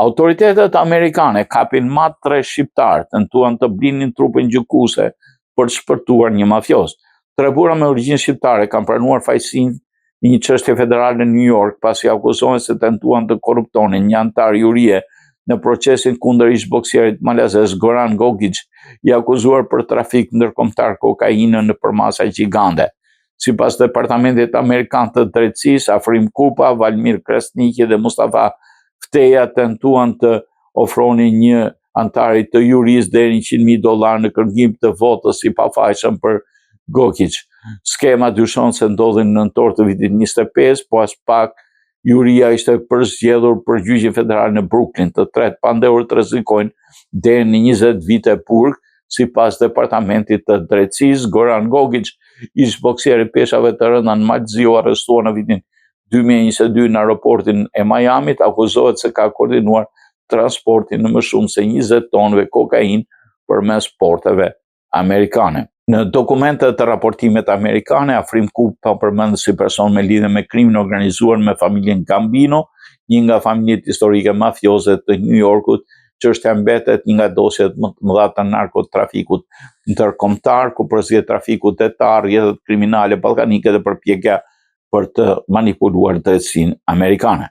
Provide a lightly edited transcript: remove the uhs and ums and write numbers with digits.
Autoritetet amerikane kapin ma 3 shqiptarë, tentuan të blinin trupin gjykuse për të shpërtuar një mafios. 3 burra me origjinë shqiptare kanë pranuar fajësinë në një çështje federale në New York pasi akuzohen se tentuan të korruptonin një antar jurie në procesin kundër ish-boksierit malazez Goran Gogic, i akuzuar për trafik ndërkombëtar kokaine në përmasa gjigande. Sipas Departamentit Amerikan të Drejtësisë, Afrim Kupa, Valmir Kresniki dhe Mustafa Fteja tentuan të ofronin një antarit të jurisë deri $100,000 në kërkim të votës i pafajshëm për Gogic. Skema dyshon se ndodhi në nëntor të vitit 25, po as pak juria ishte përzgjedhur për gjyqin federal në Brooklyn. Të tretë pandehur të rrezikojnë deri në 20 vite burg. Sipas Departamentit të Drejtësisë, Goran Gogic, ish-boksier i peshave të rënda në Malzi, u arrestuar në vitin 2022 në aeroportin e Miamit, akuzohet se ka koordinuar transportin në më shumë se 20 tonëve kokainë përmes porteve amerikane. Në dokumentet të raportimet amerikane, Afrim Kupa përmendet si person me lidhje me krimin organizuar me familjen Gambino, një nga familjet historike mafioze të New Yorkut. Çështja mbetet një nga dosjet më të mëdha të narkotrafikut ndërkombëtar, ku përzihet trafiku detar, rrjetet kriminale ballkanike dhe përpjekja për të manipuluar drejtësinë amerikane.